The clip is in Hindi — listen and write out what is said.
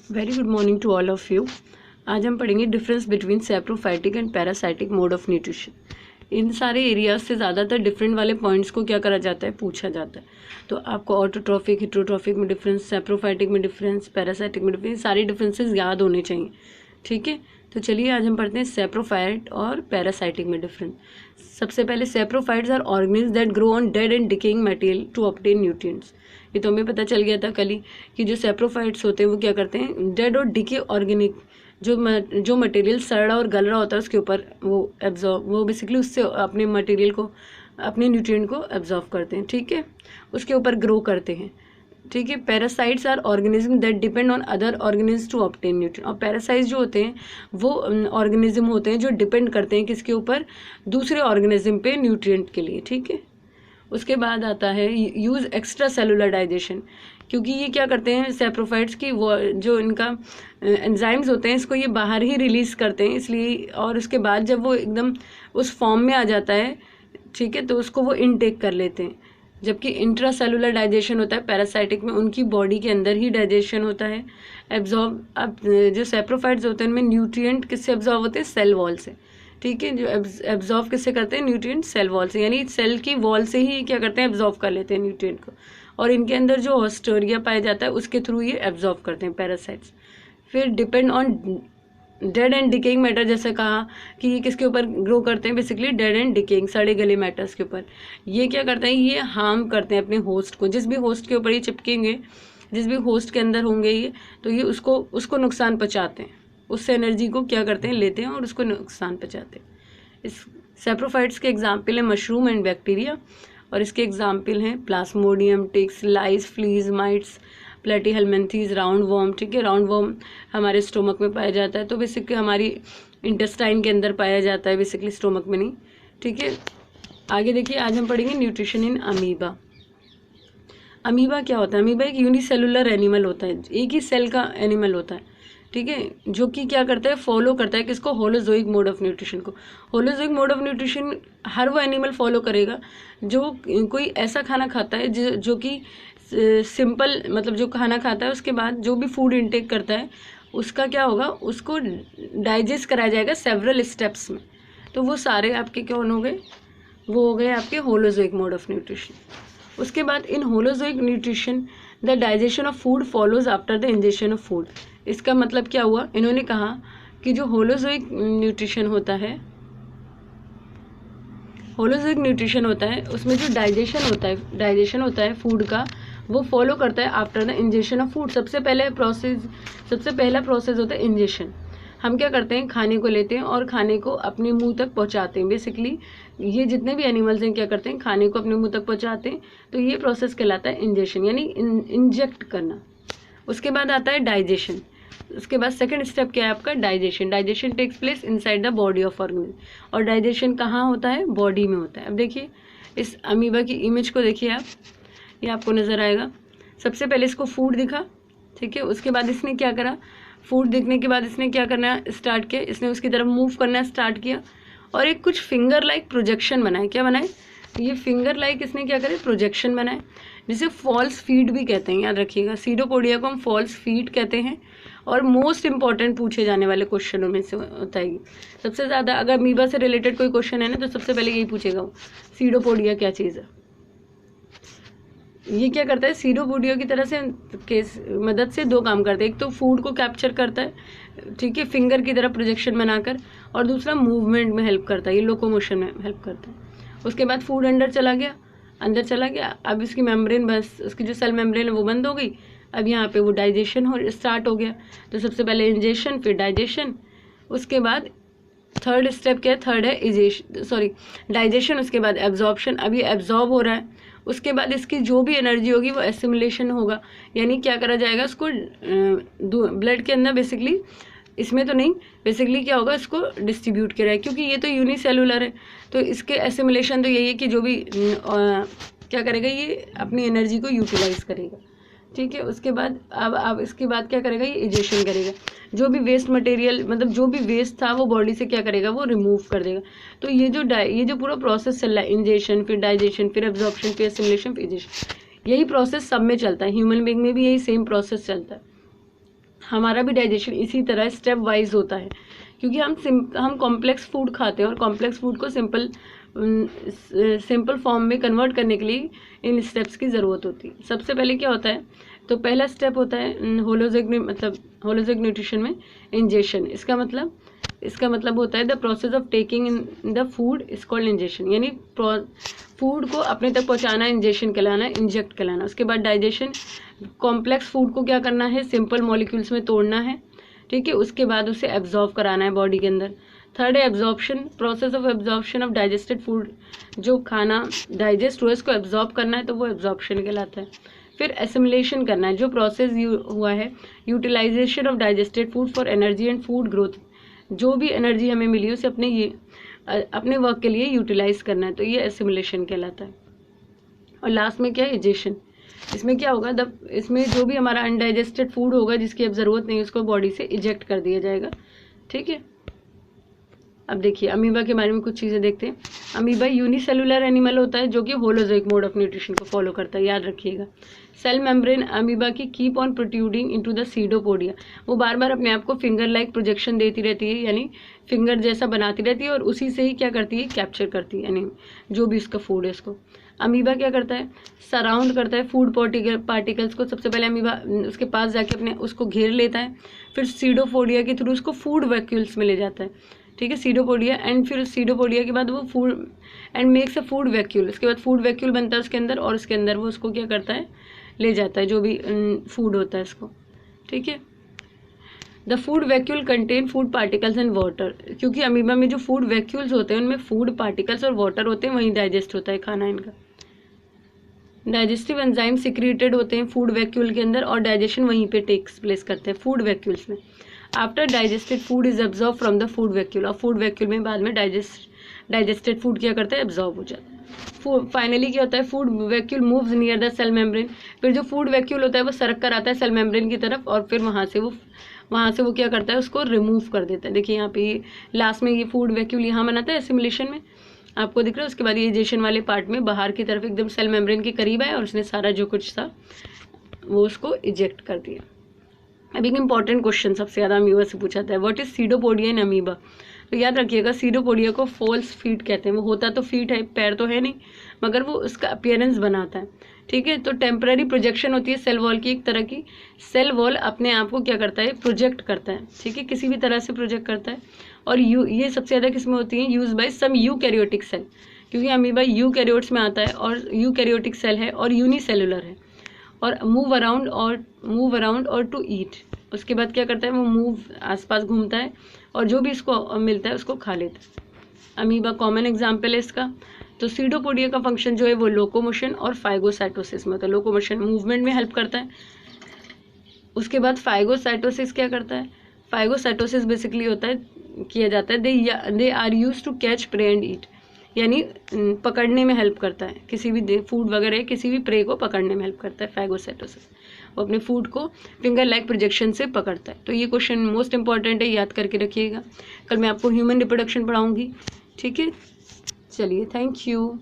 Very good morning to all of you. आज हम पढ़ेंगे difference between saprophytic and parasitic mode of nutrition. इन सारे एरियाज से ज़्यादातर डिफरेंट वाले पॉइंट्स को क्या करा जाता है, पूछा जाता है। तो आपको ऑटोट्रॉफिक, हिट्रोट्रॉफिक में डिफरेंस, सैप्रोफाइटिक में डिफरेंस, पैरासाइटिक में डिफरेंस, सारे डिफरेंसेस याद होने चाहिए। ठीक है, तो चलिए आज हम पढ़ते हैं सैप्रोफाइट और पैरासाइटिक में डिफरेंस। सबसे पहले saprophytes are organism that grow on dead and decaying material to obtain nutrients. ये तो हमें पता चल गया था कल ही कि जो सैप्रोफाइट्स होते हैं वो क्या करते हैं, डेड और डिके ऑर्गेनिक जो मटेरियल सड़ और गल रहा होता है उसके ऊपर वो बेसिकली उससे अपने मटेरियल को, अपने न्यूट्रिएंट को एब्जॉर्व करते हैं। ठीक है, उसके ऊपर ग्रो करते हैं। ठीक है, parasites are organism that depend on other organism to obtain nutrient. और पैरासाइट्स जो होते हैं वो ऑर्गेनिज्म होते हैं जो डिपेंड करते हैं किसके ऊपर, दूसरे ऑर्गेनिज्म पे न्यूट्रिएंट के लिए। ठीक है, उसके बाद आता है यूज़ एक्स्ट्रा सेलुलर डाइजेशन, क्योंकि ये क्या करते हैं सैप्रोफाइट्स की, वो जो इनका एंजाइम्स होते हैं इसको ये बाहर ही रिलीज़ करते हैं, इसलिए। और उसके बाद जब वो एकदम उस फॉर्म में आ जाता है, ठीक है, तो उसको वो इनटेक कर लेते हैं। जबकि इंट्रा सेलुलर डाइजेशन होता है पैरासाइटिक में, उनकी बॉडी के अंदर ही डाइजेशन होता है। एब्जॉर्ब, अब जो सैप्रोफाइट्स होते हैं उनमें न्यूट्रिएंट किससे एब्जॉर्ब होते हैं, सेल वॉल से। ठीक है, जो एब्जॉर्व किससे करते हैं, न्यूट्रिएंट सेल वॉल से, यानी सेल की वॉल से ही क्या करते हैं, एब्जॉर्व कर लेते हैं न्यूट्रिएंट को। और इनके अंदर जो हॉस्टोरिया पाया जाता है उसके थ्रू ये एब्जॉर्व करते हैं पैरासाइट्स। फिर depend on dead and decaying matter, जैसे कहा कि ये किसके ऊपर ग्रो करते हैं, बेसिकली डेड एंड डिकेइंग, सड़े गले मैटर्स के ऊपर। ये क्या करते हैं, ये हार्म करते हैं अपने होस्ट को। जिस भी होस्ट के ऊपर ये चिपकेंगे, जिस भी होस्ट के अंदर होंगे ये, तो ये उसको नुकसान पहुँचाते हैं, उससे एनर्जी को क्या करते हैं, लेते हैं और उसको नुकसान पहुँचाते हैं। इस सैप्रोफाइट्स के एग्जाम्पल है मशरूम एंड बैक्टीरिया, और इसके एग्जाम्पल हैं प्लाज्मोडियम, टिक्स, लाइस, फ्लीज, माइट्स, प्लेटीहेलमिन्थीज, राउंड वॉर्म। ठीक है, राउंड वॉर्म हमारे स्टोमक में पाया जाता है, तो बेसिकली हमारी इंटेस्टाइन के अंदर पाया जाता है, बेसिकली स्टोमक में नहीं। ठीक है, आगे देखिए, आज हम पढ़ेंगे न्यूट्रिशन इन अमीबा। अमीबा क्या होता है, अमीबा एक यूनिसेलुलर एनिमल होता है, एक ही सेल का एनिमल होता है। ठीक है, जो कि क्या करता है, फॉलो करता है किसको, होलोजोइक मोड ऑफ न्यूट्रिशन को। होलोजोइक मोड ऑफ न्यूट्रिशन हर वो एनिमल फॉलो करेगा जो कोई ऐसा खाना खाता है जो कि सिंपल, मतलब जो खाना खाता है उसके बाद जो भी फूड इनटेक करता है उसका क्या होगा, उसको डाइजेस्ट कराया जाएगा सेवरल स्टेप्स में। तो वो सारे आपके कौन हो गए, वो हो गए आपके होलोजोइक मोड ऑफ न्यूट्रिशन। उसके बाद in holozoic nutrition the digestion of food follows after the ingestion of food. इसका मतलब क्या हुआ, इन्होंने कहा कि जो होलोजोइक न्यूट्रिशन होता है, होलोजोइक न्यूट्रिशन होता है उसमें जो डाइजेशन होता है फूड का, वो फॉलो करता है after the ingestion of food. सबसे पहला प्रोसेस होता है इंजेशन। हम क्या करते हैं, खाने को लेते हैं और खाने को अपने मुंह तक पहुंचाते हैं। बेसिकली ये जितने भी एनिमल्स हैं क्या करते हैं, खाने को अपने मुंह तक पहुंचाते हैं, तो ये प्रोसेस कहलाता है इंजेशन, यानी इंजेक्ट करना। उसके बाद आता है डाइजेशन। उसके बाद सेकंड स्टेप क्या है आपका, digestion. Digestion takes place inside the body of organism, और डाइजेशन कहाँ होता है, बॉडी में होता है। अब देखिए इस अमीबा की इमेज को देखिए आप, ये आपको नजर आएगा। सबसे पहले इसको फूड दिखा, ठीक है, उसके बाद इसने क्या करा, फूड दिखने के बाद इसने क्या करना स्टार्ट किया, इसने उसकी तरफ मूव करना स्टार्ट किया और एक कुछ फिंगर लाइक प्रोजेक्शन बनाए। क्या बनाए, ये फिंगर लाइक इसने क्या करे, प्रोजेक्शन बनाए, जिसे फॉल्स फीड भी कहते हैं, याद रखिएगा। सीडोपोडिया को हम फॉल्स फीड कहते हैं, और मोस्ट इंपॉर्टेंट पूछे जाने वाले क्वेश्चनों में से होता है। सबसे ज़्यादा अगर अमीबा से रिलेटेड कोई क्वेश्चन है ना, तो सबसे पहले यही पूछेगा वो, सीडोपोडिया क्या चीज़ है। ये क्या करता है, सीडोपोडिया की तरह से के मदद से दो काम करता है। एक तो फूड को कैप्चर करता है, ठीक है, फिंगर की तरह प्रोजेक्शन बनाकर, और दूसरा मूवमेंट में हेल्प करता है, ये लोकोमोशन में हेल्प करता है। उसके बाद फूड अंदर चला गया, अब इसकी मेम्ब्रेन, बस उसकी जो सेल मेम्ब्रेन है वो बंद हो गई। अब यहाँ पे वो डाइजेशन स्टार्ट हो गया। तो सबसे पहले इंजेशन, फिर डाइजेशन, उसके बाद थर्ड स्टेप क्या है, थर्ड है डाइजेशन, उसके बाद एब्जॉर्प्शन। अब ये एब्जॉर्ब हो रहा है, उसके बाद इसकी जो भी एनर्जी होगी वो एसिमुलेशन होगा, यानी क्या करा जाएगा, उसको ब्लड के अंदर, बेसिकली इसमें तो नहीं, बेसिकली क्या होगा, इसको डिस्ट्रीब्यूट किया है, क्योंकि ये तो यूनिसेलुलर है। तो इसके एसिमुलेशन तो यही है कि जो भी क्या करेगा, ये अपनी एनर्जी को यूटिलाइज करेगा। ठीक है, उसके बाद अब इसके बाद क्या करेगा, ये इजेशन करेगा, जो भी वेस्ट मटेरियल, मतलब जो भी वेस्ट था वो बॉडी से क्या करेगा, वो रिमूव कर देगा। तो ये जो पूरा प्रोसेस चल रहा है, इंजेशन, फिर डाइजेशन, फिर एब्जॉर्प्शन, फिर एसिमुलेशन, फिर इजेशन, यही प्रोसेस सब में चलता है। ह्यूमन बीइंग में भी यही सेम प्रोसेस चलता है। हमारा भी डाइजेशन इसी तरह स्टेप वाइज होता है, क्योंकि हम कॉम्प्लेक्स फूड खाते हैं और कॉम्प्लेक्स फूड को सिंपल फॉर्म में कन्वर्ट करने के लिए इन स्टेप्स की ज़रूरत होती है। सबसे पहले क्या होता है, तो पहला स्टेप होता है होलोजिक न्यूट्रिशन में इंजेशन। इसका मतलब होता है the process of taking in the food is called ingestion, यानी फूड को अपने तक पहुंचाना, इंजेशन कहलाना, इंजेक्ट कहलाना। उसके बाद डाइजेशन, कॉम्प्लेक्स फूड को क्या करना है, सिंपल मॉलिक्यूल्स में तोड़ना है, ठीक है। उसके बाद उसे एब्जॉर्व कराना है बॉडी के अंदर। थर्ड है absorption, process of absorption of digested food, जो खाना डाइजेस्ट हुआ इसको एब्जॉर्ब करना है तो वो एब्जॉर्प्शन कहलाता है। फिर एसिमिलेशन करना है, जो प्रोसेस हुआ है utilization of digested food for energy and food growth, जो भी एनर्जी हमें मिली उसे अपने वर्क के लिए यूटिलाइज करना है, तो ये एसिमिलेशन कहलाता है। और लास्ट में क्या है, इजेशन। इसमें क्या होगा, इसमें जो भी हमारा अनडाइजेस्टेड फूड होगा जिसकी अब ज़रूरत नहीं उसको बॉडी से इजेक्ट कर दिया जाएगा, ठीक है। अब देखिए अमीबा के बारे में कुछ चीज़ें देखते हैं। अमीबा यूनिसेलुलर एनिमल होता है जो कि होलोजोइक मोड ऑफ न्यूट्रिशन को फॉलो करता है, याद रखिएगा। सेल मेम्ब्रेन अमीबा की keep on protruding into the pseudopodia, वो बार बार अपने आप को फिंगर लाइक प्रोजेक्शन देती रहती है, यानी फिंगर जैसा बनाती रहती है और उसी से ही क्या करती है, कैप्चर करती है, यानी जो भी उसका फूड है उसको। अमीबा क्या करता है, सराउंड करता है फूड पार्टिकल्स को। सबसे पहले अमीबा उसके पास जाके अपने उसको घेर लेता है, फिर सीडोपोडिया के थ्रू उसको फूड वैक्यूल्स में ले जाता है, ठीक है, सीडोपोडिया। एंड फिर सीडोपोडिया के बाद वो food and makes a food vacuole, उसके बाद फूड वैक्यूल बनता है उसके अंदर, और उसके अंदर वो उसको क्या करता है, ले जाता है जो भी फूड होता है इसको, ठीक है। The food vacuole contain food particles and water, क्योंकि अमीबा में जो फूड वैक्यूल्स होते हैं उनमें फूड पार्टिकल्स और वाटर होते हैं, वहीं डाइजेस्ट होता है खाना इनका। डाइजेस्टिव एंजाइम सिक्रीटेड होते हैं फूड वैक्यूल के अंदर और डाइजेशन वहीं पे टेक्स प्लेस करते हैं फूड वैक्यूल्स में। After digested food is absorb from the food vacuole, और फूड वैक्यूल में बाद में डाइजेस्टेड फूड क्या करता है, एब्जॉर्ब हो जाता है। फाइनली क्या होता है, food vacuole moves near the cell membrane, फिर जो फूड वैक्यूल होता है वो सरक कर आता है सेल मेम्ब्रेन की तरफ, और फिर वहाँ से वो क्या करता है, उसको रिमूव कर देता है। देखिए यहाँ पे लास्ट में ये फूड वैक्यूल यहाँ बनाता है एसिमिलेशन में, आपको दिख रहा है। उसके बाद ये इजेशन वाले पार्ट में बाहर की तरफ एकदम सेल मेम्ब्रेन के करीब है और उसने सारा जो कुछ था वो उसको इजेक्ट कर दिया। अब एक इंपॉर्टेंट क्वेश्चन सबसे ज़्यादा अमीबा से पूछा था, what is pseudopodia in amoeba. तो याद रखिएगा सीडोपोडिया को फॉल्स फीट कहते हैं, वो होता तो फीट है, पैर तो है नहीं, मगर वो उसका अपीयरेंस बनाता है, ठीक है। तो टेम्पररी प्रोजेक्शन होती है सेल वॉल की, एक तरह की सेल वॉल अपने आप को क्या करता है, प्रोजेक्ट करता है, ठीक है, किसी भी तरह से प्रोजेक्ट करता है। और ये सबसे ज़्यादा किसमें होती हैं, use by some eukaryotic cell, क्योंकि अमीबा यूकैरियोट्स में आता है और यूकैरियोटिक सेल है और यूनिसेलुलर है, और मूव अराउंड और टू ईट। उसके बाद क्या करता है, वो आसपास घूमता है और जो भी इसको मिलता है उसको खा लेता है। अमीबा कॉमन एग्जाम्पल है इसका। तो सीडोपोडिया का फंक्शन जो है वो लोकोमोशन और फाइगोसाइटोसिस में होता है। लोकोमोशन मूवमेंट में हेल्प करता है। उसके बाद फाइगोसाइटोसिस क्या करता है, फाइगोसाइटोसिस बेसिकली होता है, किया जाता है they are use to catch prey and eat, यानी पकड़ने में हेल्प करता है, किसी भी फूड वगैरह किसी भी प्रे को पकड़ने में हेल्प करता है फाइगोसाइटोसिस। वो अपने फूड को फिंगर लाइक प्रोजेक्शन से पकड़ता है। तो ये क्वेश्चन मोस्ट इंपॉर्टेंट है, याद करके रखिएगा। कल मैं आपको ह्यूमन रिप्रोडक्शन पढ़ाऊंगी, ठीक है। चलिए, थैंक यू।